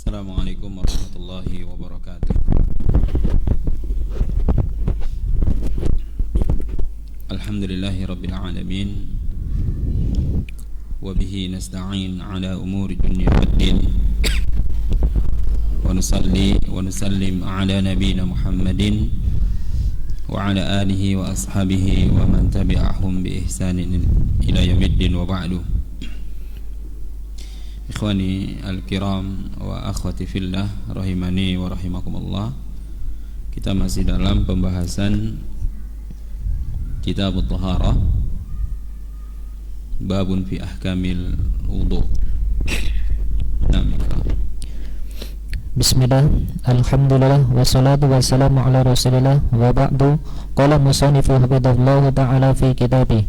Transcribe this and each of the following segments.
Assalamualaikum warahmatullahi wabarakatuh. Alhamdulillahi rabbil alamin. Wa bihi nasta'in ala umuri dunya waddin. Wa nusalli wa nusallim ala nabiyyina Muhammadin wa ala alihi wa ashabihi wa man tabi'ahum bi ihsanin ila yaumiddin wa ba'du. Ikhwani al-kiram wa akhwati fillah rahimani wa rahimakumullah. Kita masih dalam pembahasan Kitab At-Taharah, babun fi ahkamil wudu. Bismillah, alhamdulillah, wassalatu wassalamu ala rasulillah, wa ba'du. Qala musannifu hafidhahullahu ta'ala fi kitabih,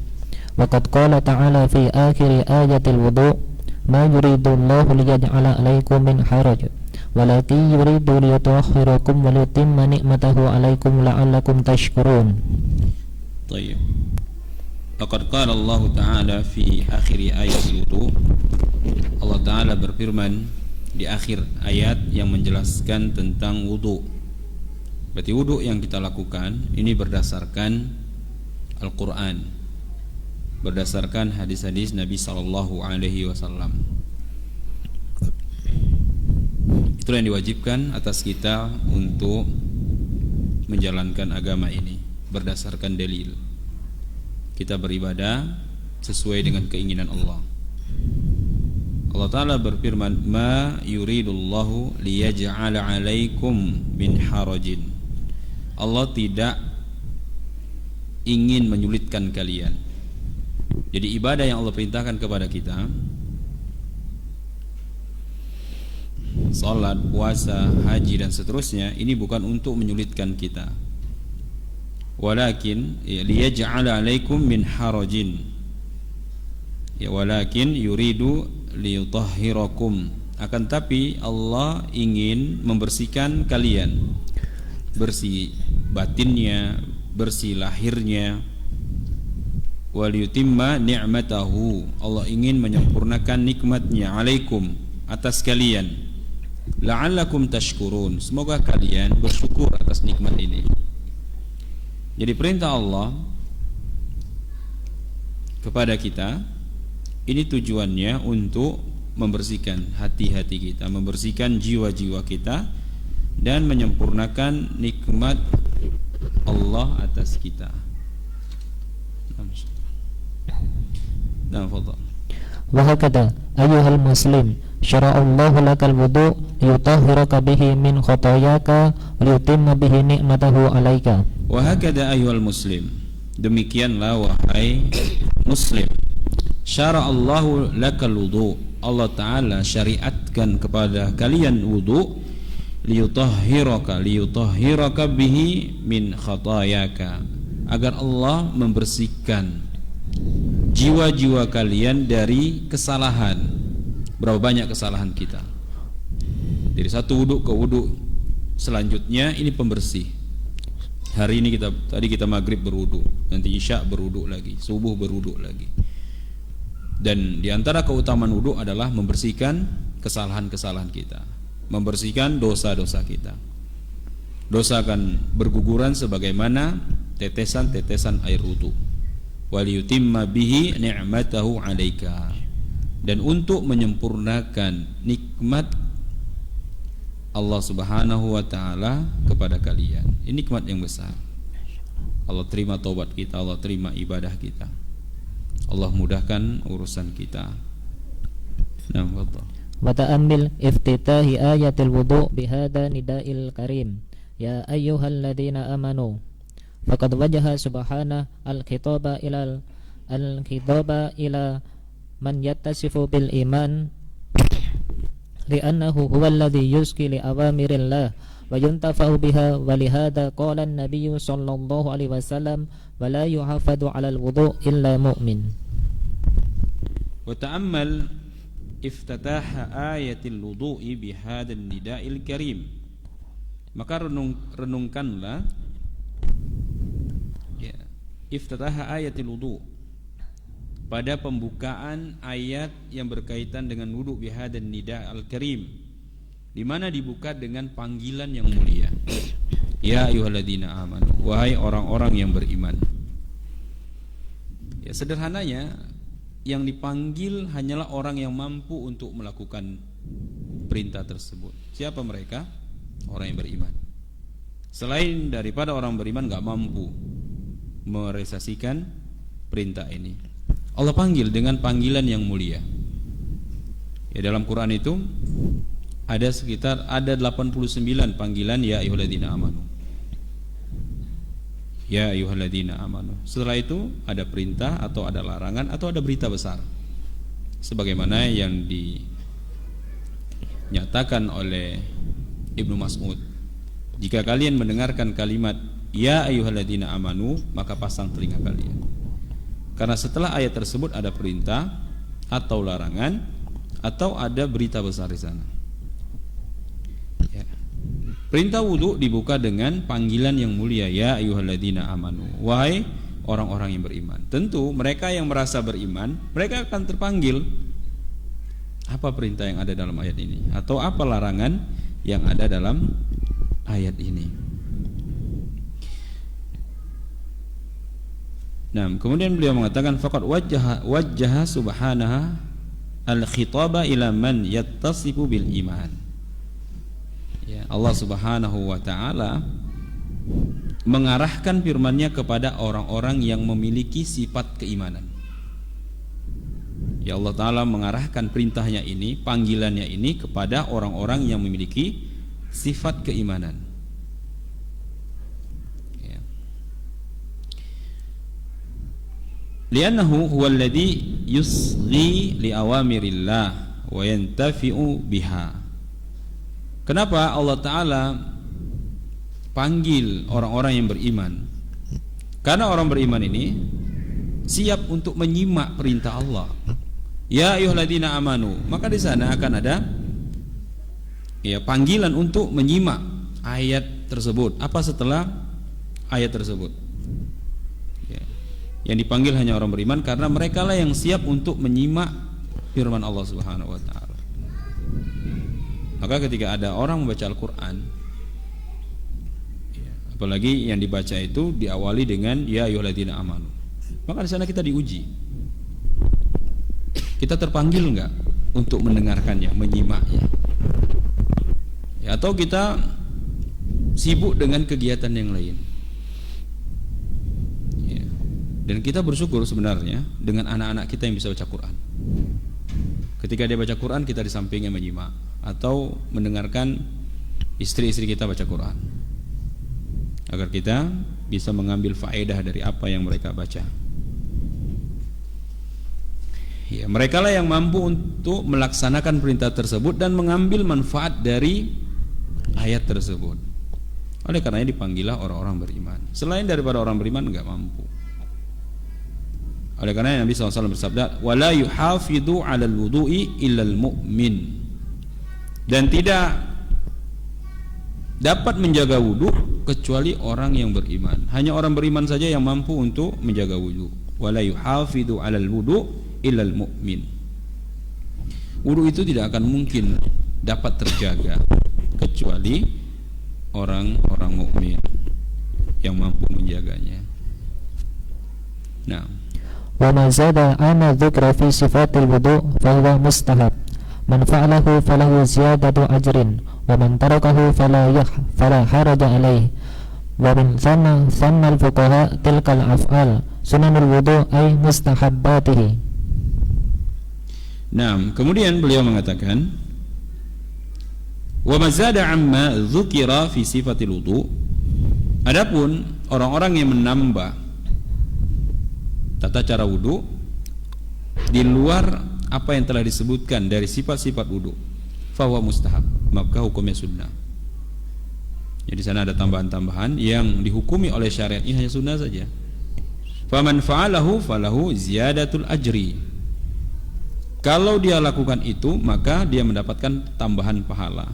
wa qad qala ta'ala fi akhiri ayatil wudu' ma yuridullahu liyaj'ala alaikum min haraj walakin yuridu liyutahhirakum wa liyutimma ni'matahu alaikum la'allakum tashkurun. Baik. Laqad qala Allah Ta'ala fi akhir ayat wudu. Allah Ta'ala berfirman di akhir ayat yang menjelaskan tentang wudu. Berarti wudu yang kita lakukan ini berdasarkan Al-Qur'an, berdasarkan hadis-hadis Nabi sallallahu alaihi wasallam. Itulah yang diwajibkan atas kita untuk menjalankan agama ini berdasarkan dalil. Kita beribadah sesuai dengan keinginan Allah. Allah Ta'ala berfirman, "Ma yuridullahu liyaj'ala 'alaikum min harajin." Allah tidak ingin menyulitkan kalian. Jadi ibadah yang Allah perintahkan kepada kita, salat, puasa, haji dan seterusnya, ini bukan untuk menyulitkan kita. Walakin liyaj'ala 'alaikum min harajin. Ya, walakin yuridu liyutahhirakum. Akan tapi Allah ingin membersihkan kalian. Bersih batinnya, bersih lahirnya. Waliyutimma ni'matahu. Allah ingin menyempurnakan nikmatnya alaikum, atas kalian. La'allakum tashkurun. Semoga kalian bersyukur atas nikmat ini. Jadi perintah Allah kepada kita ini tujuannya untuk membersihkan hati-hati kita, membersihkan jiwa-jiwa kita, dan menyempurnakan nikmat Allah atas kita. Wa hakadha ayyuhal muslim syara'allahu lakal wudu' liyutahhiraka bihi min khotoyaka liyutimma bihi ni'matahu alaika. Wa hakadha ayyuhal muslim, demikianlah wahai muslim, syara'allahu lakal wudu', Allah Ta'ala syariatkan kepada kalian wudu', liyutahhiraka bihi min khotoyaka, agar Allah membersihkan jiwa-jiwa kalian dari kesalahan. Berapa banyak kesalahan kita? Dari satu wudu ke wudu selanjutnya ini pembersih. Hari ini tadi kita maghrib berwudu, nanti isya berwudu lagi, subuh berwudu lagi. Dan di antara keutamaan wudu adalah membersihkan kesalahan-kesalahan kita, membersihkan dosa-dosa kita. Dosa akan berguguran sebagaimana tetesan-tetesan air wudu. Waliyutimma bihi ni'matahu 'alaika, dan untuk menyempurnakan nikmat Allah Subhanahu wa taala kepada kalian. Ini nikmat yang besar. Allah terima taubat kita, Allah terima ibadah kita. Allah mudahkan urusan kita. Nah, fadhal. Wa ta'ammil iftitahi ayatil wudu' bihadza nida'il karim. Ya ayyuhalladzina amanu. Faqad wajaha subhanahu al-khitaba ila man yattasifu bil iman li'annahu huwa alladhi yuski li awamirillah wa yuntafa'u biha, wa lihada qala an-nabiyyu sallallahu alaihi wasallam wa la yuhafadu 'ala al-wudu' illa mu'min. Wa ta'ammal iftataha ayatil wudu'i bihadzal nida'il karim. Maka renungkanlah iftataha ayatil wudu', pada pembukaan ayat yang berkaitan dengan wudu bihadzal nida' al-karim, di mana dibuka dengan panggilan yang mulia. Ya ayyuhalladzina amanu, wahai orang-orang yang beriman. Ya, sederhananya yang dipanggil hanyalah orang yang mampu untuk melakukan perintah tersebut. Siapa mereka? Orang yang beriman. Selain daripada orang beriman gak mampu merealisasikan perintah ini, Allah panggil dengan panggilan yang mulia. Ya, dalam Quran itu ada 89 panggilan ya ayyuhalladzina amanu. Ya ayyuhalladzina amanu. Setelah itu ada perintah atau ada larangan atau ada berita besar. Sebagaimana yang dinyatakan oleh Ibnu Mas'ud, jika kalian mendengarkan kalimat ya ayyuhalladzina amanu, maka pasang telinga kalian. Karena setelah ayat tersebut ada perintah atau larangan atau ada berita besar di sana. Ya. Perintah wudu dibuka dengan panggilan yang mulia, ya ayyuhalladzina amanu, wahai orang-orang yang beriman. Tentu mereka yang merasa beriman, mereka akan terpanggil. Apa perintah yang ada dalam ayat ini atau apa larangan yang ada dalam ayat ini. Nah, kemudian beliau mengatakan faqad wajjaha subhanahu al-khitaba ila man yattasifu bil iman. Ya, Allah Subhanahu wa taala mengarahkan firman-Nya kepada orang-orang yang memiliki sifat keimanan. Ya, Allah taala mengarahkan perintahnya ini, panggilannya ini kepada orang-orang yang memiliki sifat keimanan. Ya. Li'annahu huwa alladhi yusghi li awamirillah wa yantafi'u biha. Kenapa Allah Ta'ala panggil orang-orang yang beriman? Karena orang beriman ini siap untuk menyimak perintah Allah. Ya ayyuhalladzina amanu, maka di sana akan ada ya panggilan untuk menyimak ayat tersebut. Apa setelah ayat tersebut? Ya. Yang dipanggil hanya orang beriman karena merekalah yang siap untuk menyimak firman Allah Subhanahu wa taala. Maka ketika ada orang membaca Al-Quran, apalagi yang dibaca itu diawali dengan ya ayyuhalladzina amanu, maka di sana kita diuji. Kita terpanggil enggak untuk mendengarkannya, menyimaknya? Ya, atau kita sibuk dengan kegiatan yang lain? Ya. Dan kita bersyukur sebenarnya dengan anak-anak kita yang bisa baca Quran. Ketika dia baca Quran, kita di sampingnya menyimak atau mendengarkan istri-istri kita baca Quran, agar kita bisa mengambil faedah dari apa yang mereka baca. Ya, merekalah yang mampu untuk melaksanakan perintah tersebut dan mengambil manfaat dari ayat tersebut. Oleh karenanya dipanggillah orang-orang beriman. Selain daripada orang beriman enggak mampu. Oleh karena Nabi SAW bersabda, wala yuhafidhu 'alal wudu'i illal mu'min. Dan tidak dapat menjaga wudu kecuali orang yang beriman. Hanya orang beriman saja yang mampu untuk menjaga wudu. Wala yuhafidhu 'alal wudu' illal mu'min. Wudu itu tidak akan mungkin dapat terjaga kecuali orang-orang mukmin yang mampu menjaganya. Nah, wa ma zada ana dzikra fi sifatil wudu fa huwa mustahab. Man fa'alahu falahu ziyadatu ajrin wa man tarakahu fala haraja alaihi. Wa min thamma al-fuqaha tilkal af'al sunanul wudu ay mustahabbatihi. Nah, kemudian beliau mengatakan wa mazada amma dzukira fi sifatil wudu. Adapun orang-orang yang menambah tata cara wudu di luar apa yang telah disebutkan dari sifat-sifat wudu, fa huwa mustahab, maka hukumnya sunnah. Jadi di sana ada tambahan-tambahan yang dihukumi oleh syariat ini hanya sunnah saja. Faman fa'alahu falahu ziyadatul ajri. Kalau dia lakukan itu maka dia mendapatkan tambahan pahala.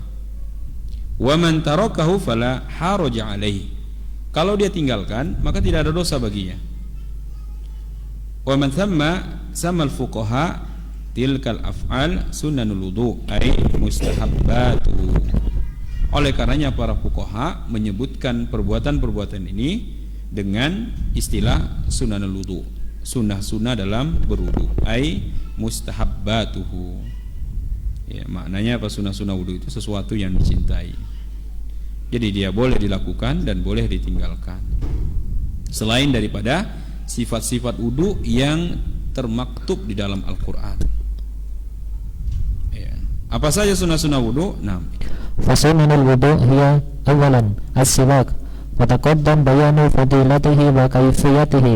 Wa man tarakahu fala haraja alaihi. Kalau dia tinggalkan maka tidak ada dosa baginya. Wa man thamma samal fuqaha tilkal af'al sunanul wudu ay mustahabbatu. Oleh karenanya para fuqaha menyebutkan perbuatan-perbuatan ini dengan istilah sunanul wudu, sunnah-sunnah dalam berwudu, ai mustahabbatuhu. Ya, maknanya apa sunnah-sunnah wudu itu sesuatu yang dicintai. Jadi dia boleh dilakukan dan boleh ditinggalkan. Selain daripada sifat-sifat wudu yang termaktub di dalam Al-Qur'an. Ya. Apa saja sunnah-sunnah wudu? Nah, فسنن الوضوء هي أولا السواك وتقدم بيان فضيلته وكيفيته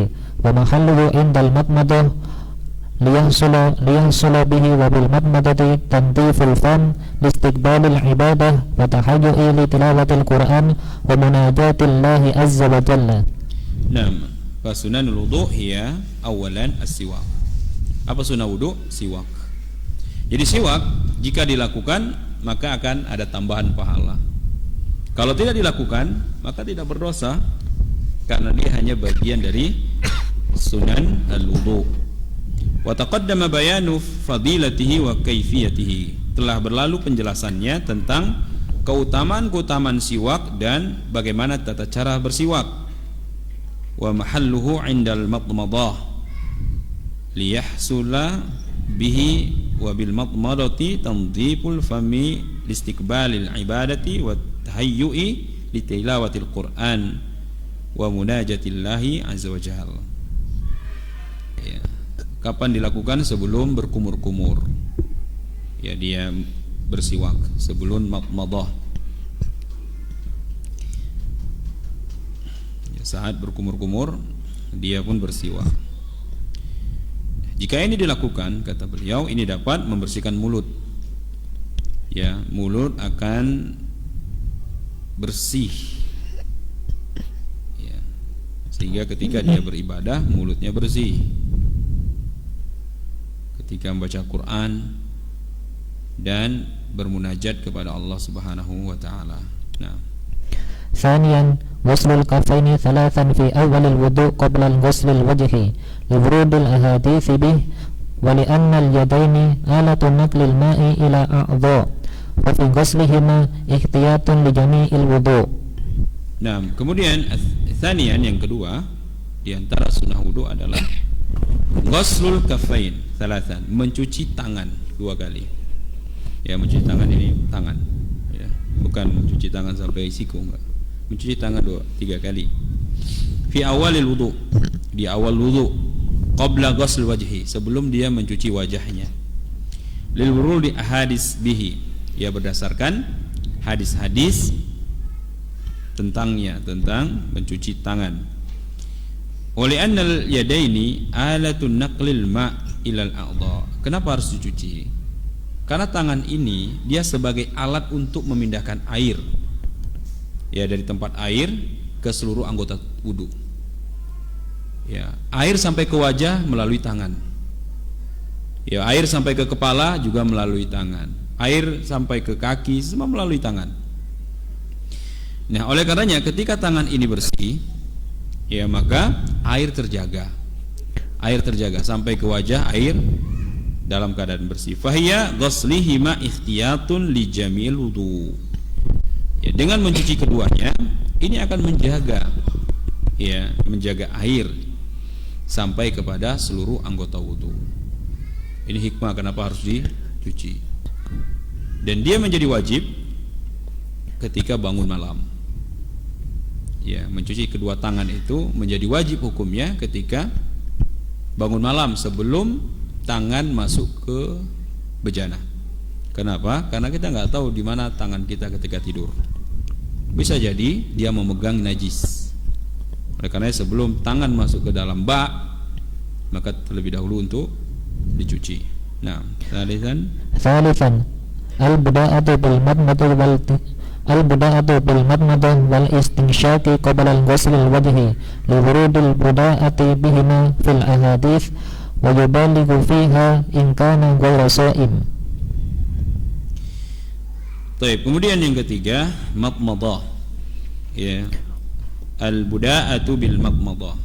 ومحله عند المضمضة ليحصل به وبالمضمضة تنظيف الفم لاستقبال العبادة وتهيئ لتلاوة القرآن ومناجاة الله عز وجل. Nah, fasunanul wudu hiya awalan as-siwak. Apa sunnah wudu? Siwak. Jadi siwak jika dilakukan maka akan ada tambahan pahala. Kalau tidak dilakukan maka tidak berdosa karena dia hanya bagian dari sunan al-wudu. Wa taqaddama bayanu fadilatihi wa kaifiyatihi. Telah berlalu penjelasannya tentang keutamaan-keutamaan siwak dan bagaimana tata cara bersiwak. Wa mahalluhu 'indal madmadah liyahsula bihi wa bil madmadati tanziful fami listiqbalil ibadati wa tahayyu'i li tilawatil Qur'an wa munajatillahi azza wa jalla. Ya. Kapan dilakukan? Sebelum berkumur-kumur. Ya, dia bersiwak sebelum madmadah. Ya, saat berkumur-kumur dia pun bersiwak. Jika ini dilakukan, kata beliau, ini dapat membersihkan mulut. Ya, mulut akan bersih. Ya, sehingga ketika dia beribadah, mulutnya bersih. Ketika membaca Quran dan bermunajat kepada Allah Subhanahu wa taala. Nah, ثانيا غسل الكفين ثلاثا في أول الوضوء قبل الغسل الوجه لورود الأحاديث به ولأن اليدين آلة نقل الماء إلى أعضاء وفي غسلهما احتياط لجميع الوضوء. Nah, kemudian tsanian yang kedua di antara sunnah wudu adalah ghuslul kafain thalathan, mencuci tangan 2 kali. Ya, mencuci tangan ini tangan. Ya, bukan mencuci tangan sampai siku, enggak. Mencuci tangan 2-3 kali. Fi awalil wudu, di awal wudu, qabla ghusl wajhi, sebelum dia mencuci wajahnya. Lil wurudi ahadis bihi, ya berdasarkan hadis-hadis tentangnya, tentang mencuci tangan. Oleh annal yadaini alatun naqlil ma' ilal a'dha. Kenapa harus dicuci? Karena tangan ini dia sebagai alat untuk memindahkan air, ya, dari tempat air ke seluruh anggota wudu. Ya, air sampai ke wajah melalui tangan. Ya, air sampai ke kepala juga melalui tangan. Air sampai ke kaki semua melalui tangan. Nah, oleh karenanya ketika tangan ini bersih, ya maka air terjaga. Air terjaga sampai ke wajah, air dalam keadaan bersih. Fahiya ghuslihima ikhtiyatun li jamil wudu. Ya, dengan mencuci keduanya ini akan menjaga, ya, menjaga air sampai kepada seluruh anggota wudu. Ini hikmah kenapa harus dicuci. Dan dia menjadi wajib ketika bangun malam. Ya, mencuci kedua tangan itu menjadi wajib hukumnya ketika bangun malam sebelum tangan masuk ke bejana. Kenapa? Karena kita nggak tahu di mana tangan kita ketika tidur. Bisa jadi dia memegang najis. Oleh karena sebelum tangan masuk ke dalam bak, maka terlebih dahulu untuk dicuci. Nah, ثالثا البداءة بالمضمضة والاستنشاق قبل الغسل الوجه لورود البداءة بهما في الأحاديث ويبالغ فيها إن كان غير صائم. Baik, kemudian yang ketiga madmadah. Ya. Al-buda'atu bil madmadah.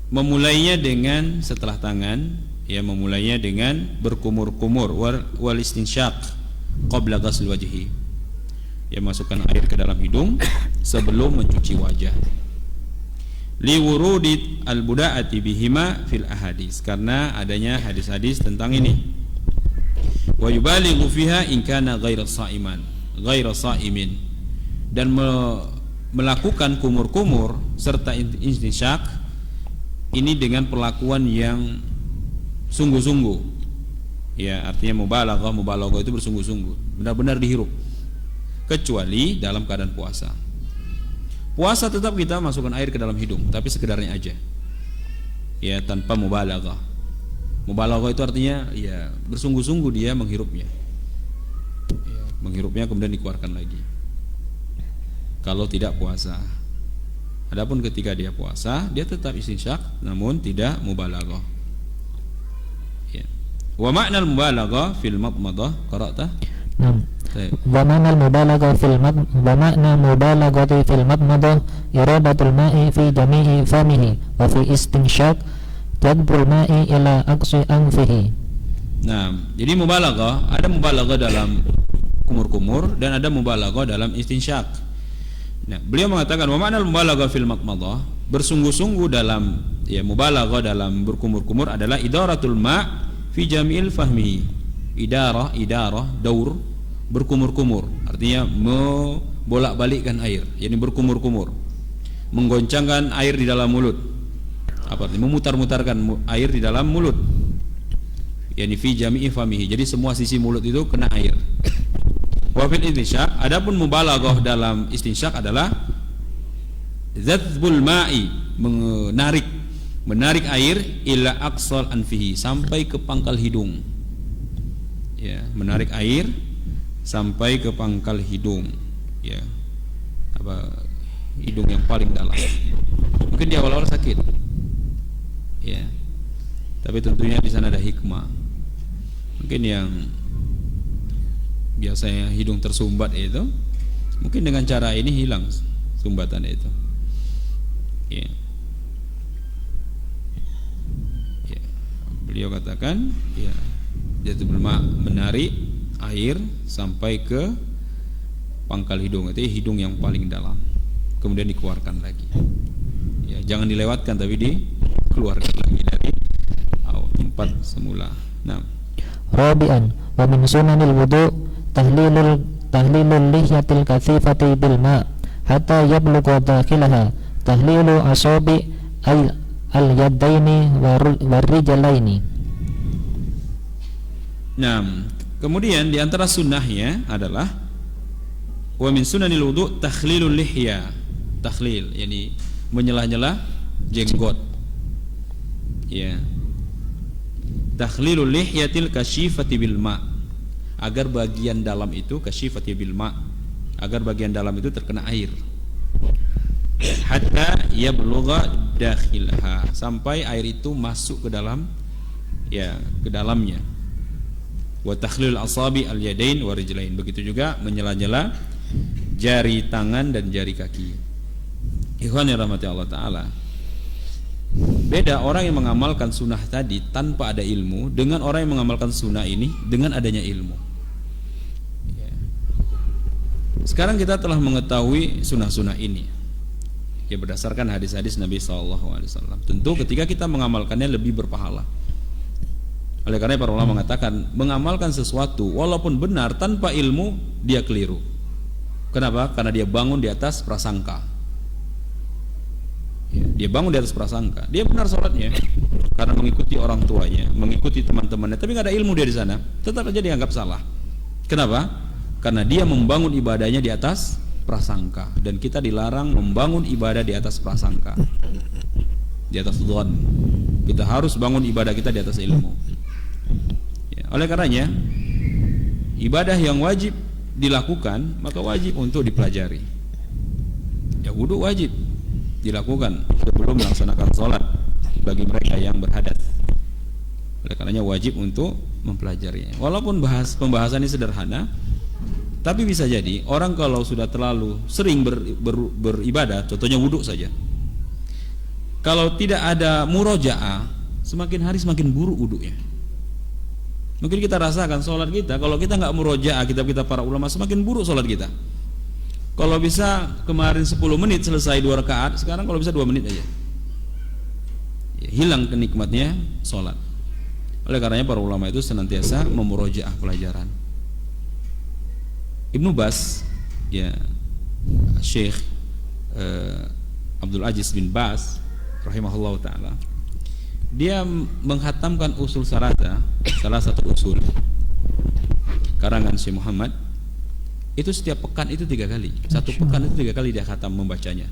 Memulainya dengan setelah tangan, ya, memulainya dengan berkumur-kumur wal istinsyaq qabla ghusl wajhi. Ya, masukkan air ke dalam hidung sebelum mencuci wajah. Liwurudi al-buda'ati bihima fil ahadis, karena adanya hadis-hadis tentang ini. Wa yubalighu fiha in kana ghaira sa'imin, dan melakukan kumur-kumur serta istinsyak ini dengan perlakuan yang sungguh-sungguh. Ya, artinya mubalaghah itu bersungguh-sungguh, benar-benar dihirup. Kecuali dalam keadaan puasa. Puasa tetap kita masukkan air ke dalam hidung, tapi sekedarnya aja. Ya, tanpa mubalaghah. Mubalaghah itu artinya ya bersungguh-sungguh dia menghirupnya. Ya, menghirupnya kemudian dikeluarkan lagi. Kalau tidak puasa. Adapun ketika dia puasa, dia tetap istinsyak namun tidak mubalaghah. Ya. Wa ma'nal mubalaghah fil madmadah qara'ta? Naam. Wa ma'nal mubalaghah fil madmadah iradatul ma'i fi jami'i famihi wa fi istinsyak tadbul ma'i ila aqsi anfihi. Nah, jadi mubalaghah, ada mubalaghah dalam kumur-kumur dan ada mubalaghah dalam istinsyak. Nah, beliau mengatakan wa ma'nal mubalaghah fil madmadah, bersungguh-sungguh dalam ya mubalaghah dalam berkumur-kumur adalah idaratul ma' fi jami'il fahmi. Idarah daur, berkumur-kumur, artinya membolak-balikkan air, yakni berkumur-kumur, menggoncangkan air di dalam mulut, apa artinya memutar-mutarkan air di dalam mulut, yakni fi jami'i famihi, jadi semua sisi mulut itu kena air. Wa fil istinsyak, adapun mubalaghah dalam istinsyak adalah dzadzbul ma'i, menarik air ila aqsal anfihi, sampai ke pangkal hidung. Ya, menarik air sampai ke pangkal hidung, ya, apa hidung yang paling dalam. Mungkin di awal-awal sakit, ya, tapi tentunya di sana ada hikmah. Mungkin yang biasanya hidung tersumbat itu, mungkin dengan cara ini hilang sumbatan itu. Ya. Ya. Beliau katakan, ya, yaitu menarik air sampai ke pangkal hidung, itu hidung yang paling dalam, kemudian dikeluarkan lagi. Ya, jangan dilewatkan tapi dikeluarkan lagi dari tempat semula. Nah, Rabi'an wa min sunanil wudu' tahlilul lihyatil kathifati bil ma' hatta yablugha dakhilaha tahlilu asabi al yadaini war rijlaini. Nah, kemudian di antara sunnahnya adalah wa min sunanil wudu' takhlilul lihya. Takhlil, yakni menyelah-nyelah jenggot. Ya. Takhlilul lihyatil kasyifati bil ma', agar bagian dalam itu kasyifati bil ma', agar bagian dalam itu terkena air. Hatta yablugha dakhilaha, sampai air itu masuk ke dalam, ya, ke dalamnya. Wa takhlilul asabi al yadain wa rijlain, begitu juga menyela-nyela jari tangan dan jari kaki. Ikhwan yang rahmati Allah taala, beda orang yang mengamalkan sunnah tadi tanpa ada ilmu dengan orang yang mengamalkan sunnah ini dengan adanya ilmu. Sekarang kita telah mengetahui sunnah-sunnah ini, ya, berdasarkan hadis-hadis Nabi SAW. Tentu ketika kita mengamalkannya lebih berpahala. Oleh karena para ulama mengatakan mengamalkan sesuatu walaupun benar tanpa ilmu dia keliru. Kenapa? Karena dia bangun di atas prasangka. Ya, dia bangun di atas prasangka. Dia benar sholatnya karena mengikuti orang tuanya, mengikuti teman-temannya, tapi nggak ada ilmu dia di sana, tetap aja dianggap salah. Kenapa? Karena dia membangun ibadahnya di atas prasangka, dan kita dilarang membangun ibadah di atas prasangka, di atas dzan. Kita harus bangun ibadah kita di atas ilmu. Ya, oleh karenanya ibadah yang wajib dilakukan maka wajib untuk dipelajari. Ya, wudu wajib dilakukan sebelum melaksanakan sholat bagi mereka yang berhadas. Oleh karenanya wajib untuk mempelajarinya. Walaupun pembahasannya sederhana, tapi bisa jadi orang kalau sudah terlalu sering beribadah, contohnya wudu saja, kalau tidak ada murojaah, semakin hari semakin buruk wudunya. Mungkin kita rasakan sholat kita, kalau kita nggak murojaah kitab-kitab para ulama, semakin buruk sholat kita. Kalau bisa kemarin 10 menit selesai 2 rakaat, sekarang kalau bisa 2 menit aja. Ya, hilang kenikmatnya sholat. Oleh karenanya para ulama itu senantiasa memurojaah pelajaran. Ibnu Bas, ya Syekh Abdul Aziz bin Bas rahimahullah ta'ala, dia menghatamkan usul salasa, salah satu usul karangan Syekh Muhammad, itu setiap pekan itu 3 kali. Satu pekan itu 3 kali dia khatam membacanya.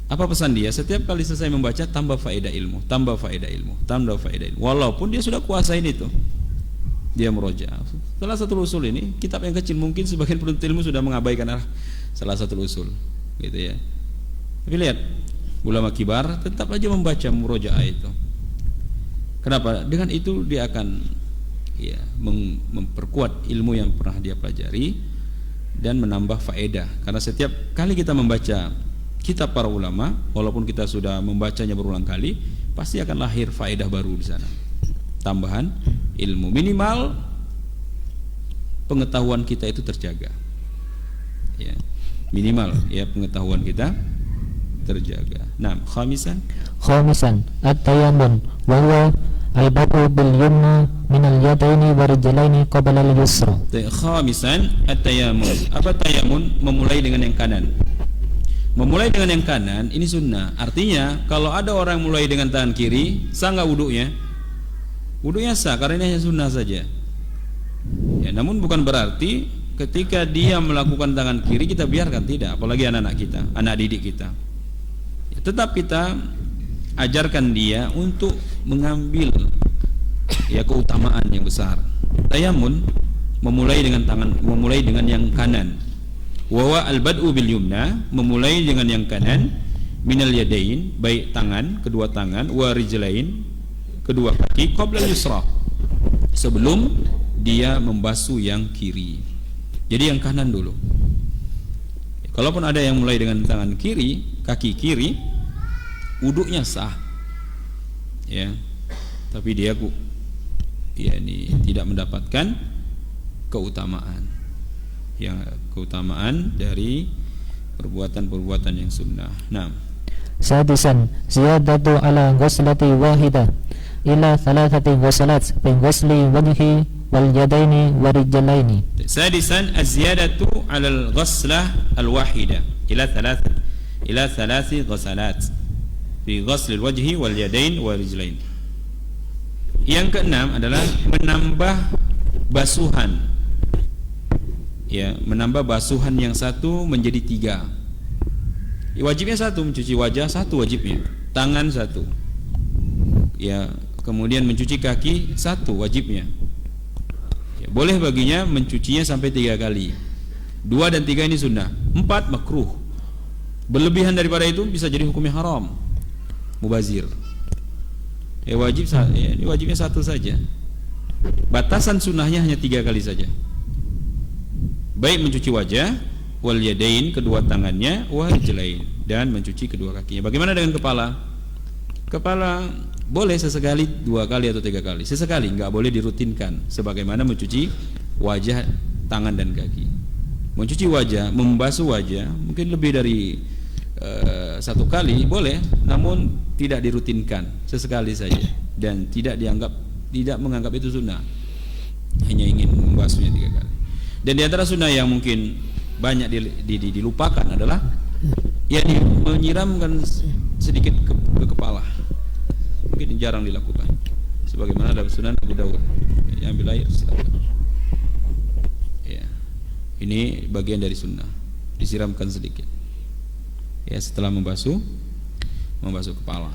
Apa pesan dia? Setiap kali selesai membaca, tambah faedah ilmu, tambah faedah ilmu, tambah faedah ilmu. Walaupun dia sudah kuasain itu, dia merojaah. Salah satu usul ini, kitab yang kecil, mungkin sebagian penuntut ilmu sudah mengabaikan salah satu usul, gitu ya. Tapi lihat, ulama kibar tetap aja membaca murojaah itu. Kenapa? Dengan itu dia akan ya memperkuat ilmu yang pernah dia pelajari dan menambah faedah. Karena setiap kali kita membaca kitab para ulama, walaupun kita sudah membacanya berulang kali, pasti akan lahir faedah baru di sana. Tambahan ilmu, minimal pengetahuan kita itu terjaga. Ya, minimal ya pengetahuan kita terjaga. Nah, khamisan at-tayammun wa huwa al-baqu bil yumna min al-yadaini wa rijlaini qabla al-yusra. Khamisan at-tayammun. Apa tayamun? Memulai dengan yang kanan. Memulai dengan yang kanan ini sunnah. Artinya kalau ada orang mulai dengan tangan kiri, sah nggak wudunya? Wudunya sah karena ini hanya sunnah saja. Ya, namun bukan berarti ketika dia melakukan tangan kiri kita biarkan, tidak. Apalagi anak-anak kita, anak didik kita. Ya, tetap kita ajarkan dia untuk mengambil ya keutamaan yang besar. Tayamun memulai dengan yang kanan. Wa al-bad'u bil yumna, memulai dengan yang kanan, minal yadain, baik tangan, kedua tangan, wa rijlain, kedua kaki, qabla al-yusra, sebelum dia membasuh yang kiri. Jadi yang kanan dulu. Kalaupun ada yang mulai dengan tangan kiri, kaki kiri, wuduknya sah. Ya. Tapi dia tidak mendapatkan keutamaan. Yang keutamaan dari perbuatan-perbuatan yang sunnah. Nah, sadisan ziyadatu ala ghuslati wahidah ila thalathati ghusalat bi ghusli wajhi wal yadaini wa rijlaini. Sadisan az-ziyadatu ala al-ghuslah al-wahida ila thalathi ghusalat bi ghusli al-wajhi wal yadain wa rijlain. Yang keenam adalah menambah basuhan. Ya, menambah basuhan yang satu menjadi 3. Ya, wajibnya 1 mencuci wajah, 1 wajibnya, tangan 1. Ya, kemudian mencuci kaki 1 wajibnya. Ya, boleh baginya mencucinya sampai 3 kali. 2 dan 3 ini sunnah. 4 makruh. Berlebihan daripada itu bisa jadi hukumnya haram, mubazir. Ya, ini wajibnya 1 saja. Batasan sunnahnya hanya 3 kali saja. Baik mencuci wajah, wal yadain, kedua tangannya, wa rijlain, dan mencuci kedua kakinya. Bagaimana dengan kepala? Kepala boleh sesekali 2 kali atau 3 kali. Sesekali, enggak boleh dirutinkan sebagaimana mencuci wajah, tangan dan kaki. Mencuci wajah, membasuh wajah mungkin lebih dari 1 kali boleh, namun tidak dirutinkan, sesekali saja, dan tidak menganggap itu sunnah. Hanya ingin membasuhnya 3 kali. Dan di antara sunnah yang mungkin banyak dilupakan adalah yakni menyiramkan sedikit ke kepala. Mungkin jarang dilakukan. Sebagaimana dalam Sunan Abu Dawud, yang ambil air silakan. Ya. Ini bagian dari sunnah. Disiramkan sedikit. Ya, setelah membasuh kepala.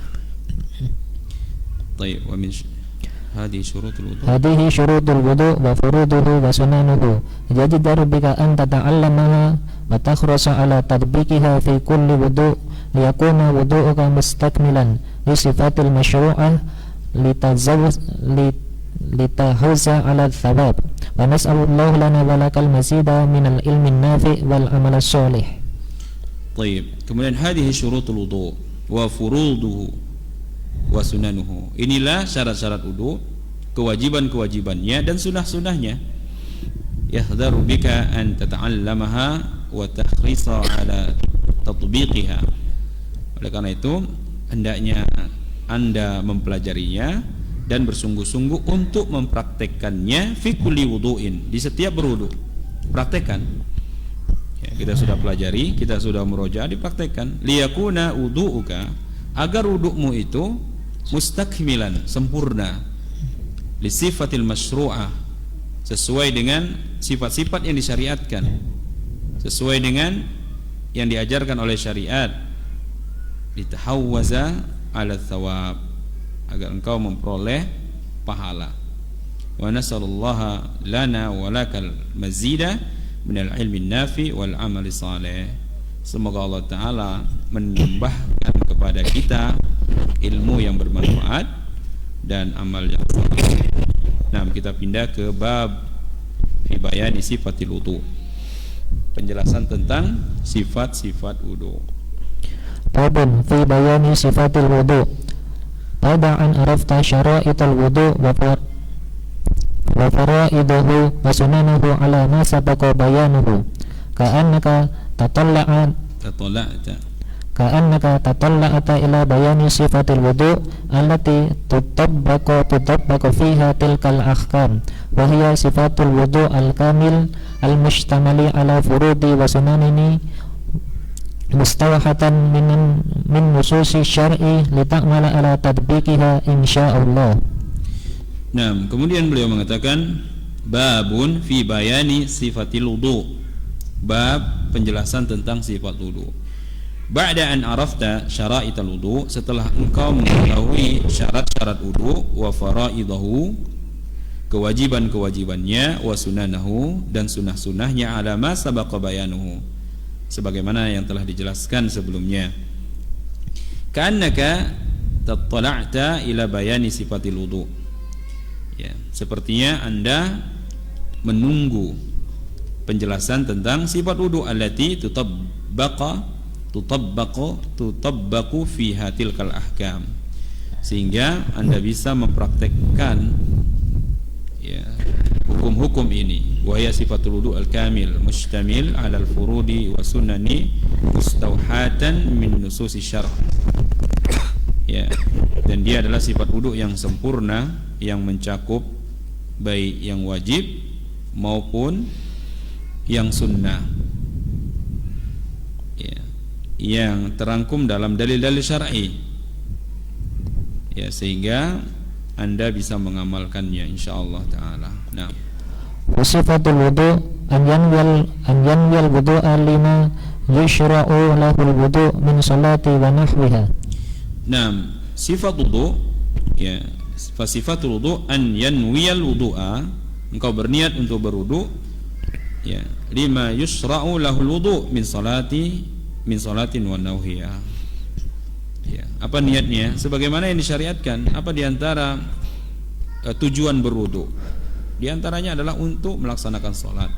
Baik, wa min هذه شروط الوضوء وفروضه وسننه يجدر بك أن تتعلمها وتخرص على تطبيقها في كل وضوء ليكون وضوءك مستكملا لصفات المشروعة لتحوز على الثواب ونسأل الله لنا ولك المزيد من العلم النافع والعمل الصالح. طيب, kemudian هذه شروط الوضوء وفروضه wa sunanuhu. Inilah syarat-syarat wudu, kewajiban-kewajibannya dan sunah-sunahnya. Yahdharu bika an tata'allamaha wa tahrisa ala tatbiqiha. Oleh karena itu hendaknya Anda mempelajarinya dan bersungguh-sungguh untuk mempraktekkannya fi kulli wudu'in, di setiap berwudu. Praktekkan. Ya, kita sudah pelajari, kita sudah murojaah, dipraktekkan. Liyakuna wudu'uka, agar wudu'mu itu mustakmilan, sempurna, li sifatil masyru'ah, sesuai dengan sifat-sifat yang disyariatkan, sesuai dengan yang diajarkan oleh syariat, litahawwaza ala thawab, agar engkau memperoleh pahala. Wa nasallallahu lana wa lakal mazida minal ilmi nafi wal amali saleh. Semoga Allah Ta'ala menambahkan kepada kita ilmu yang bermanfaat dan amal yang saleh. Nah, kita pindah ke bab fi bayani sifatil wudu, penjelasan tentang sifat-sifat wudu. Babun fi bayani sifatil wudu. Taba'an arafta syara'ital wudu wa faraidahu wa sunanahu ala ma sabaqa bayanuhu. Ka'annaka tatalla'ata ila bayani sifatil wudu allati tutabbaqu fiha tilkal ahkam wa hiya sifatul wudu al-kamil al-mustamali ala furudi wa sunanini mustawahatan min nususi syar'i lita'mala ala tadbiqiha insyaallah. Nah, kemudian beliau mengatakan babun fi bayani sifatil wudu, bab penjelasan tentang sifat wudu. Ba'da an arafta syara'ital wudu, setelah engkau mengetahui syarat-syarat wudu, wa faraidahu, kewajiban-kewajibannya, wa sunanahu, dan sunnah-sunnahnya, ala ma sabaqa bayanuhu, sebagaimana yang telah dijelaskan sebelumnya. Ka'annaka tattala'ta ila bayani sifatil wudu, ya, sepertinya Anda menunggu penjelasan tentang sifat wudu allati tutabbaqu fiha tilkal ahkam, sehingga Anda bisa mempraktekkan, ya, hukum-hukum ini. Wa hiya sifatul wudu al-kamil mustamil 'ala al-furudi wa sunani mustawhatan min nususi syar'a. Ya, dan dia adalah sifat wudu yang sempurna, yang mencakup baik yang wajib maupun yang sunnah, ya, yang terangkum dalam dalil-dalil syar'i, ya, sehingga Anda bisa mengamalkannya insyaallah taala. Nah, sifatul wudu an yanwil wudu'a lima yushra'u lahul wudu min salati wa nahwiha. Nah, sifat wudu, ya, sifatul wudu an yanwiyal wudu'a, engkau berniat untuk berwudu, ya, lima yushra'u lahul wudu min salatin wa nahwiha. Ya, apa niatnya? Sebagaimana yang disyariatkan. Apa diantara tujuan berwudu? Di antaranya adalah untuk melaksanakan salat,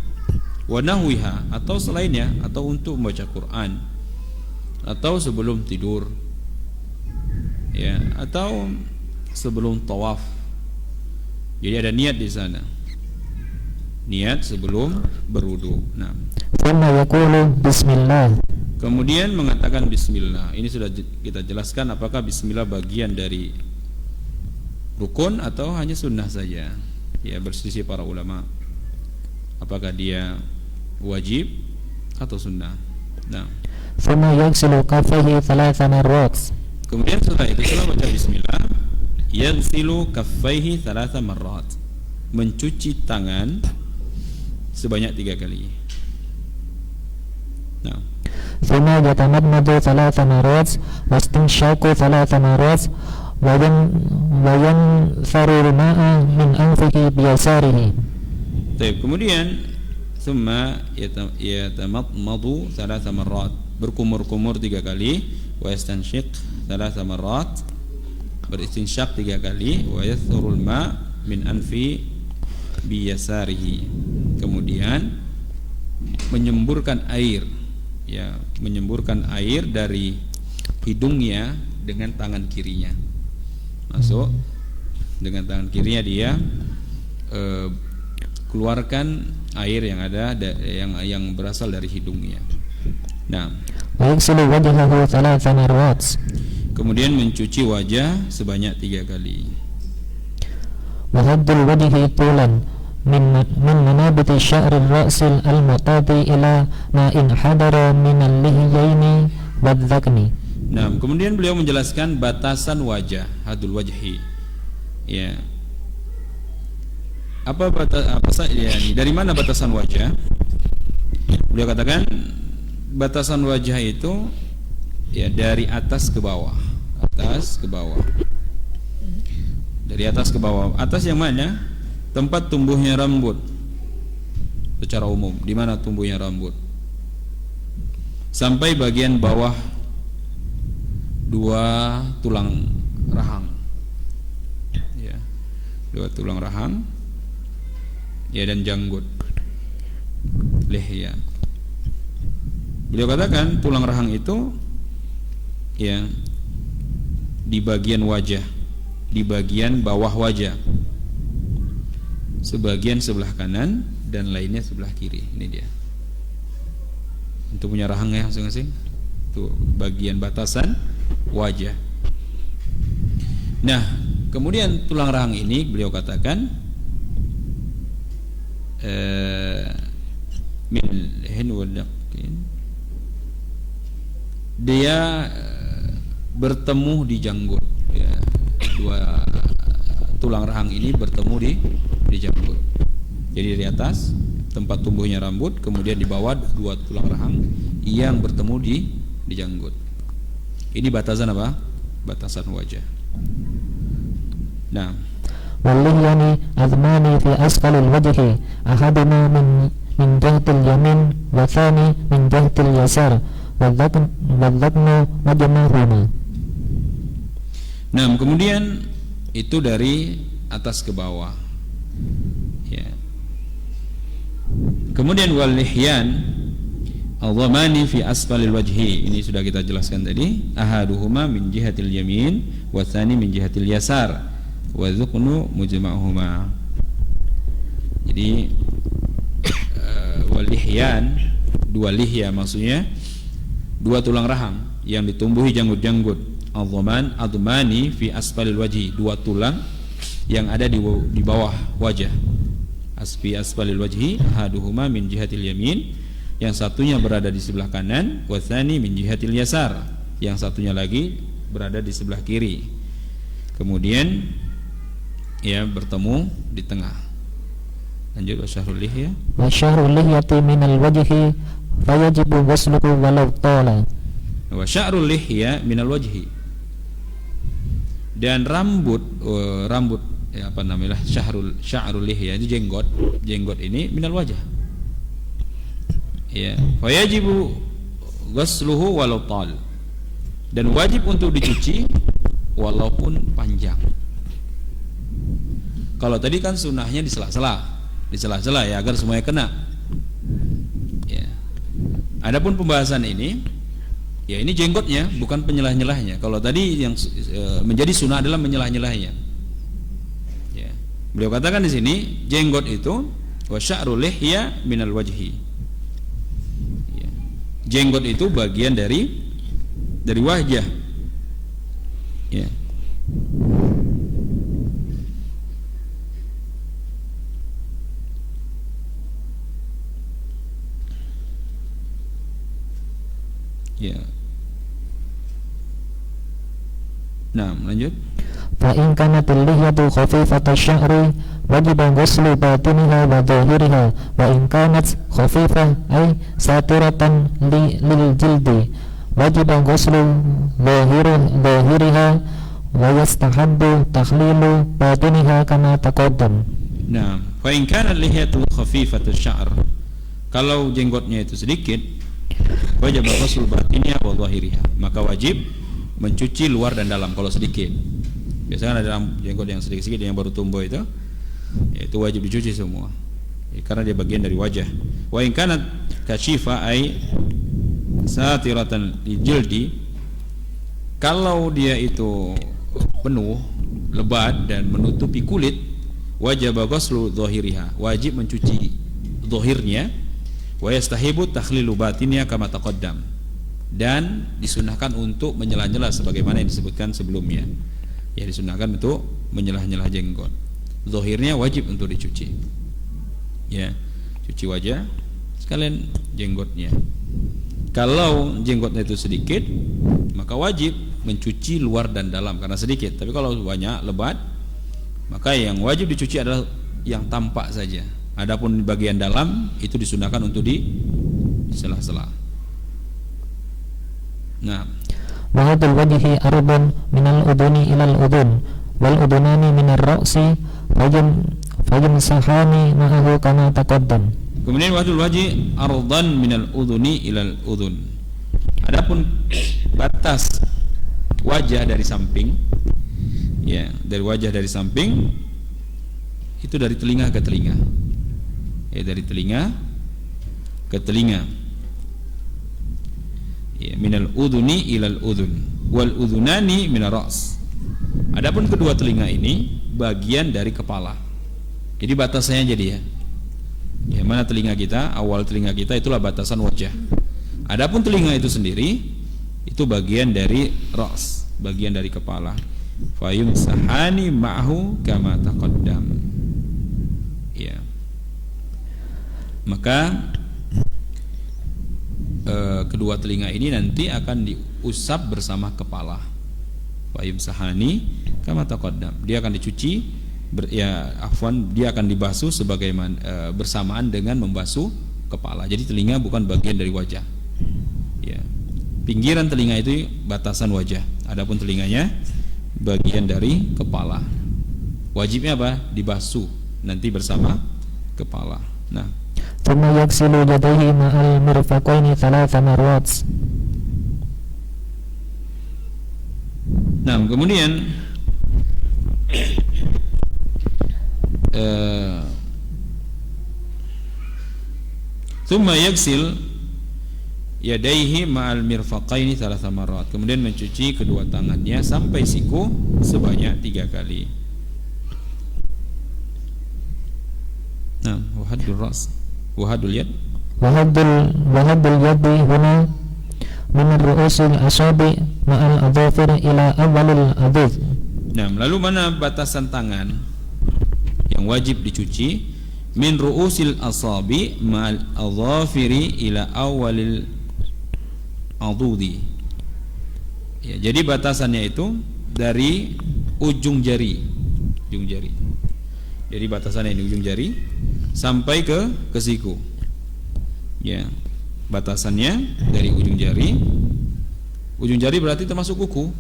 wa nahwiha, atau selainnya, atau untuk membaca Quran, atau sebelum tidur, ya, atau sebelum tawaf. Jadi ada niat di sana, niat sebelum berwudu. Nah, bismillah, kemudian mengatakan bismillah. Ini sudah kita jelaskan apakah bismillah bagian dari rukun atau hanya sunnah saja. Ya, berselisih para ulama apakah dia wajib atau sunnah. Nah, kemudian setelah itu, setelah baca bismillah, yaghsilu kaffaihi thalatha marrat, mencuci tangan sebanyak 3 kali. Nah, ثم يتمضمض 3 مرات واستنشاق 3 مرات وينثر الماء من أنفه بيساره. Kemudian thumma yatamadmadu 3 marrat, berkumur-kumur 3 kali, wa yastanshiq 3 marrat, beristinsyak 3 kali, wa yathurul ma min anfi biyasarihi, kemudian menyemburkan air, ya, menyemburkan air dari hidungnya dengan tangan kirinya. Masuk dengan tangan kirinya, dia keluarkan air yang ada yang berasal dari hidungnya. Nah, ويغسل وجهه 3 مرات kemudian mencuci wajah sebanyak 3 kali. وهد الوجه طولا من منابت شعر الرأس المعتاد إلى ما انحدر من اللحيين والذقن. Nah, kemudian beliau menjelaskan batasan wajah, hadul wajhi. Ya. Apa saja ini? Dari mana batasan wajah? Beliau katakan batasan wajah itu ya dari atas ke bawah. Atas ke bawah. Dari atas ke bawah. Atas yang mana? Tempat tumbuhnya rambut. Secara umum, di mana tumbuhnya rambut? Sampai bagian bawah 2 tulang rahang. Ya. 2 tulang rahang. Ya, dan janggut. Lihya. Beliau katakan tulang rahang itu ya di bagian wajah, di bagian bawah wajah, sebagian sebelah kanan dan lainnya sebelah kiri. Ini dia. Untuk punya rahang ya masing-masing. Itu bagian batasan wajah. Nah, kemudian tulang rahang ini beliau katakan min lihin wal yaqin, dia bertemu di janggut ya. 2 tulang rahang ini bertemu di janggut. Jadi dari atas tempat tumbuhnya rambut, kemudian di bawah 2 tulang rahang yang bertemu di janggut. Ini batasan apa? Batasan wajah. Nah, واللحيان أذمان في أسفل الوجه أحدهما من جهة اليمين والثاني من جهة اليسار والذقن مجمعهما. nah, kemudian itu dari atas ke bawah. Ya. Kemudian wal lihyan al-dhamani fi asfalil wajhi. Ini sudah kita jelaskan tadi. Ahaduhuma min jihatil yamin wa tsani min jihatil yasar. Wa dhuqnu mujma'uhuma. Jadi wal lihyan, 2 lihya maksudnya 2 tulang rahang yang ditumbuhi janggut-janggut. Al-dhaman admani fi asfalil wajhi, 2 tulang yang ada di bawah wajah. Asfi asfalil wajhi ahaduhuma min jihatil yamin, yang satunya berada di sebelah kanan, wa tsani min jihatil yasar, yang satunya lagi berada di sebelah kiri. Kemudian ya bertemu di tengah. Lanjut wasyahrul lihya. Wasyahrul lihyati minal wajhi fayajibu ghusluhu walau tala. Wasyarul lihya minal wajhi. Dan rambut ya apa namanya? Sya'rul lihya itu jenggot ini minal wajah. Ya, fayajibu ghusluhu walau tal. Dan wajib untuk dicuci walaupun panjang. Kalau tadi kan sunnahnya di sela-sela ya agar semuanya kena. Ya. Adapun pembahasan ini, ya ini jenggotnya bukan penyelah-nyelahnya. Kalau tadi yang menjadi sunnah adalah menyelah-nyelahnya. Ya. Beliau katakan di sini jenggot itu wa sya'rul lihya minal wajhi. Ya. Jenggot itu bagian dari wajah. Ya. Ya. Nah, lanjut. Fa in kanat al-lihyatu khafifata asy-sya'ri wajiba ghuslu batiniha wa dhahiriha, wa in kanat khafifah ay satiratan lil jildi wajiba ghuslu dhahiriha wa yastahabbu takhlilu batiniha kama taqaddam. Nah, fa in kanat lihyatu khafifata asy-sya'r, kalau jenggotnya itu sedikit, wajib ghusl batiniha wa dhahiriha, maka wajib mencuci luar dan dalam kalau sedikit. Biasanya ada jenggot yang sedikit-sedikit yang baru tumbuh itu wajib dicuci semua. Karena dia bagian dari wajah. Wa in kanat kashifa ay satiratan lijildi, kalau dia itu penuh, lebat dan menutupi kulit, wajib ghuslu dhahiriha, wajib mencuci zahirnya, wa yastahibu takhlilu batinnya kama taqaddam, dan disunahkan untuk menyelah-nyelah sebagaimana yang disebutkan sebelumnya. Ya, disunahkan untuk menyelah-nyelah jenggot. Zahirnya wajib untuk dicuci. Ya, cuci wajah sekalian jenggotnya. Kalau jenggotnya itu sedikit, maka wajib mencuci luar dan dalam karena sedikit. Tapi kalau banyak, lebat, maka yang wajib dicuci adalah yang tampak saja. Adapun bagian dalam itu disunahkan untuk disela-sela. Nah, Wahadul wajhi arbun minal uduni ilal udun wal udunani minar ra'si fajim sahani ma'ahu kama taqaddam. kemudian wahadul wajhi ardan minal uduni ilal udun. Adapun batas wajah dari samping, ya, dari wajah dari samping itu dari telinga ke telinga. Ya, dari telinga ke telinga. Ya, minal uduni ilal udun wal udunani minar ra's. Adapun kedua telinga ini bagian dari kepala. Jadi batasannya jadi ya. Ya, mana telinga kita, awal telinga kita itulah batasan wajah. Adapun telinga itu sendiri itu bagian dari ra's, bagian dari kepala. Fayum sahani ma'hu kama taqaddam. Ya. Maka kedua telinga ini nanti akan diusap bersama kepala. Fayum sahani kama taqaddam. Dia akan dicuci dia akan dibasuh sebagaimana bersamaan dengan membasuh kepala. Jadi telinga bukan bagian dari wajah. Ya. Pinggiran telinga itu batasan wajah. Adapun telinganya bagian dari kepala. Wajibnya apa? Dibasuh nanti bersama kepala. Nah, Thumma yaghsilu yadayhi ma'al mirfaqaini thalatha marrat. nah kemudian thumma yaghsil yadaihi ma'al mirfaqaini thalatha marrat. Kemudian mencuci kedua tangannya sampai siku sebanyak 3 kali. Nah, wahadul ras, wahadul yad. Wahadul yadi huna min ar-ru'usil asabi ma'al adhafir ila awalil adhif. Nah, lalu mana batasan tangan yang wajib dicuci? Min ru'usil asabi ma'al adhafiri ila awalil adudi. Ya, jadi batasannya itu dari ujung jari. Jadi batasannya ini ujung jari sampai ke siku. Ya, batasannya dari ujung jari. Ujung jari berarti termasuk kuku.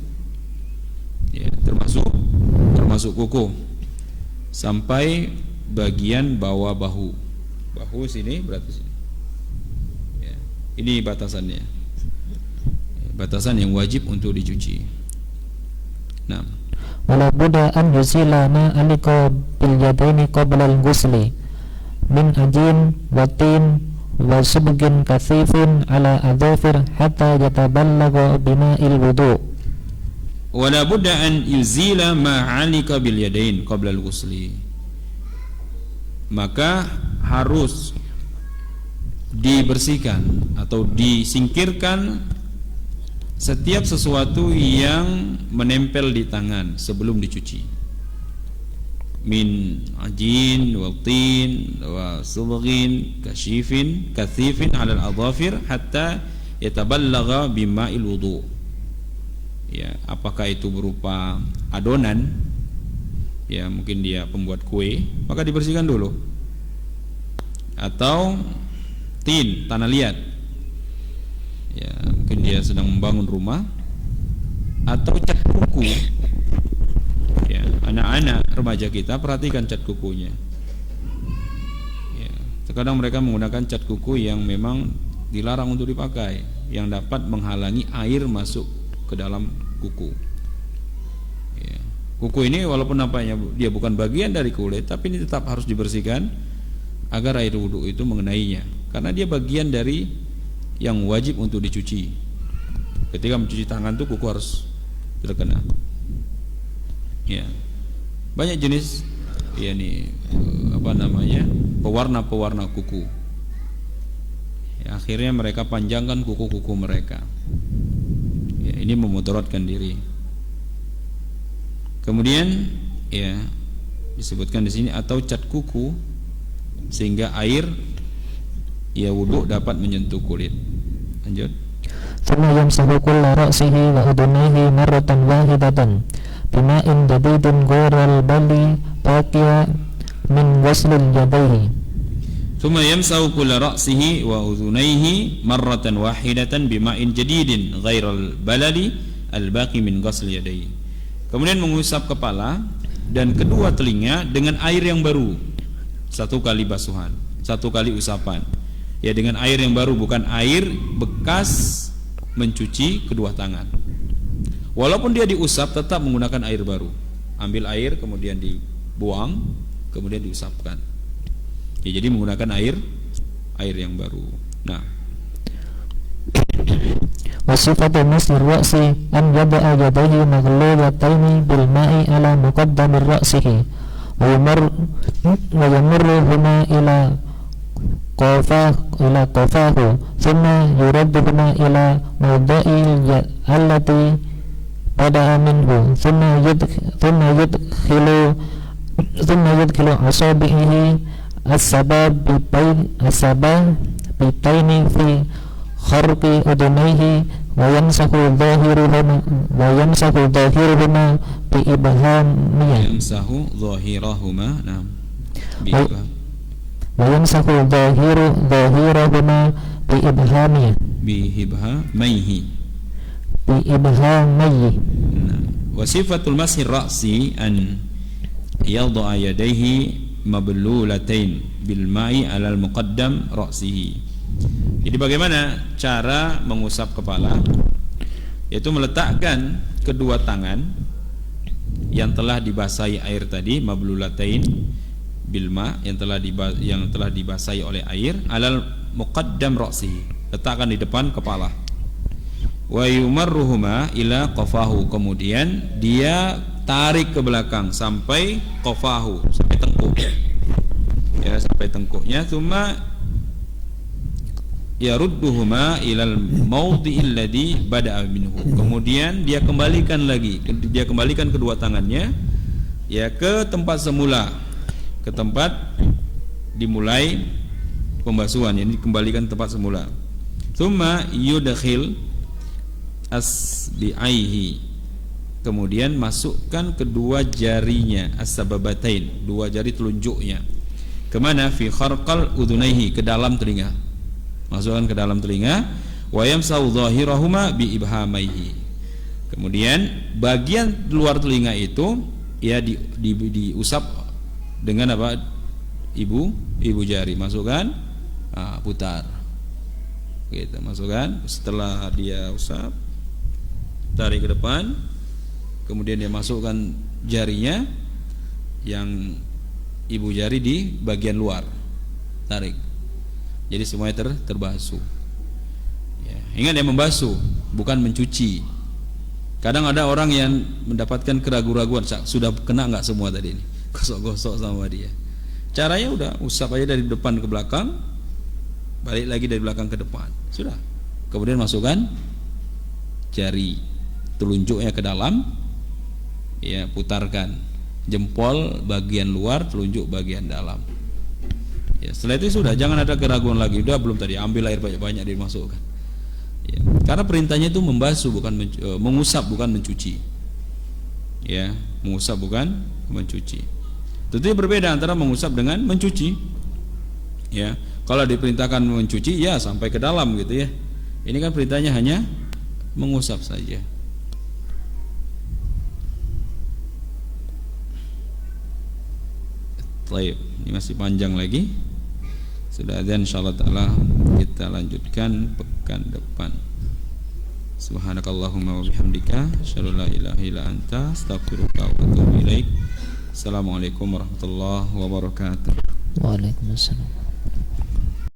Ya, termasuk kuku sampai bagian bawah bahu. Bahu sini berarti sini. Ya, ini batasannya. Batasan yang wajib untuk dicuci. Nah, wala budda an yusila ma alika bil yadaini qabla al-ghusli min ajin wa tin wa subgin kathifin ala adhafir hatta yataballagha bima'il wudu. wala budda an yuzila ma 'alika bil yadain qabla al-ghusli. Maka harus dibersihkan atau disingkirkan setiap sesuatu yang menempel di tangan sebelum dicuci. Min ajin wa tin wa subghin kathifin 'ala al-adhafir hatta yataballagha bima'il wudu. Ya, apakah itu berupa adonan? Ya, mungkin dia pembuat kue, maka dibersihkan dulu. Atau tin, tanah liat. Ya, mungkin dia sedang membangun rumah. Atau cat kuku. Ya, anak-anak remaja kita perhatikan cat kukunya. Ya, terkadang mereka menggunakan cat kuku yang memang dilarang untuk dipakai, yang dapat menghalangi air masuk ke dalam kuku. Ya, kuku ini walaupun nampaknya dia bukan bagian dari kulit, tapi ini tetap harus dibersihkan agar air wudhu itu mengenainya, karena dia bagian dari yang wajib untuk dicuci. Ketika mencuci tangan tuh kuku harus terkena. Ya, banyak jenis pewarna kuku. Ya, akhirnya mereka panjangkan kuku-kuku mereka. Ya, ini memudaratkan diri. Kemudian ya disebutkan di sini atau cat kuku sehingga air ya wudu dapat menyentuh kulit. Lanjut. Thumma yamsahu kulla ra'sihi wa udunayhi marratan wahidatan bima'in jadidin ghairal bali baqiya min ghuslil yadayhi. Thumma yamsahu kulla ra'sihi wa udunayhi marratan wahidatan bima'in jadidin ghairal balali al-baqi min ghusl yadayhi. Kemudian mengusap kepala dan kedua telinga dengan air yang baru. Satu kali basuhan, satu kali usapan. Ya, dengan air yang baru, bukan air bekas mencuci kedua tangan. Walaupun dia diusap tetap menggunakan air baru. Ambil air kemudian dibuang, kemudian diusapkan. Ya, jadi menggunakan air yang baru. Nah, wasifatu masir ra'si an yada'a yadayhi maghlulataini bil ma'i ala muqaddamir ra'sihi wa yamurru huma ila qafahu thumma yuradduhuma ila mawda'i allati bada'a minhu thumma yudkhilu asabihi as-sababitaini fi kharqi udunayhi wa yamsahu dhahiruhuma bi ibhamiyah wa yamsahu dhahirahuma bi ibhamaihi. Wa sifatul masih ra'si an yadha'a yadayhi mablulatain bil ma'i 'alal muqaddam ra'sihi. Jadi bagaimana cara mengusap kepala? Yaitu meletakkan kedua tangan yang telah dibasahi air tadi, mablulatain bilma, yang telah dibasahi oleh air, alal muqaddam ra'sihi, letakkan di depan kepala. Wa yumarruhuma ila qafahu, kemudian dia tarik ke belakang sampai qafahu, sampai tengkuk. Ya, sampai tengkuknya. Tsumma yarudduhuma ilal mawdi'il ladzi bada'a minhu. Kemudian dia kembalikan kedua tangannya ya ke tempat semula, ke tempat dimulai pembasuhan, ini dikembalikan tempat semula. Tsumma yudkhil asbi'aihi, kemudian masukkan kedua jarinya, as-sababatain, dua jari telunjuknya, kemana? Fi kharqal udunaihi, ke dalam telinga, masukkan ke dalam telinga. Wa yamsahu dhahirahuma bi ibhamaihi, kemudian bagian luar telinga itu ya diusap dengan apa? Ibu jari, masukkan, putar, gitu, masukkan. Setelah dia usap, tarik ke depan, kemudian dia masukkan jarinya yang ibu jari di bagian luar, tarik. Jadi semuanya terbasuh. Ya, ingat ya, membasuh, bukan mencuci. Kadang ada orang yang mendapatkan keraguan-raguan, sudah kena nggak semua tadi ini, gosok-gosok sama dia. Caranya udah usap aja dari depan ke belakang, balik lagi dari belakang ke depan, sudah. Kemudian masukkan jari telunjuknya ke dalam, ya, putarkan jempol bagian luar, telunjuk bagian dalam. Ya, setelah itu sudah, jangan ada keraguan lagi. Udah belum tadi, ambil air banyak-banyak dimasukkan. Ya, karena perintahnya itu membasuh, bukan mengusap, bukan mencuci. Ya, mengusap bukan mencuci. Tentunya berbeda antara mengusap dengan mencuci. Ya, kalau diperintahkan mencuci, ya sampai ke dalam gitu ya. Ini kan perintahnya hanya mengusap saja. Baik, ini masih panjang lagi. Sudah adzan, insyaallah taala kita lanjutkan pekan depan. Subhanakallahumma wa bihamdika, asyhadu an la ilaha illa anta, astaghfiruka wa atubu ilaik. Assalamualaikum warahmatullahi wabarakatuh. Waalaikumsalam.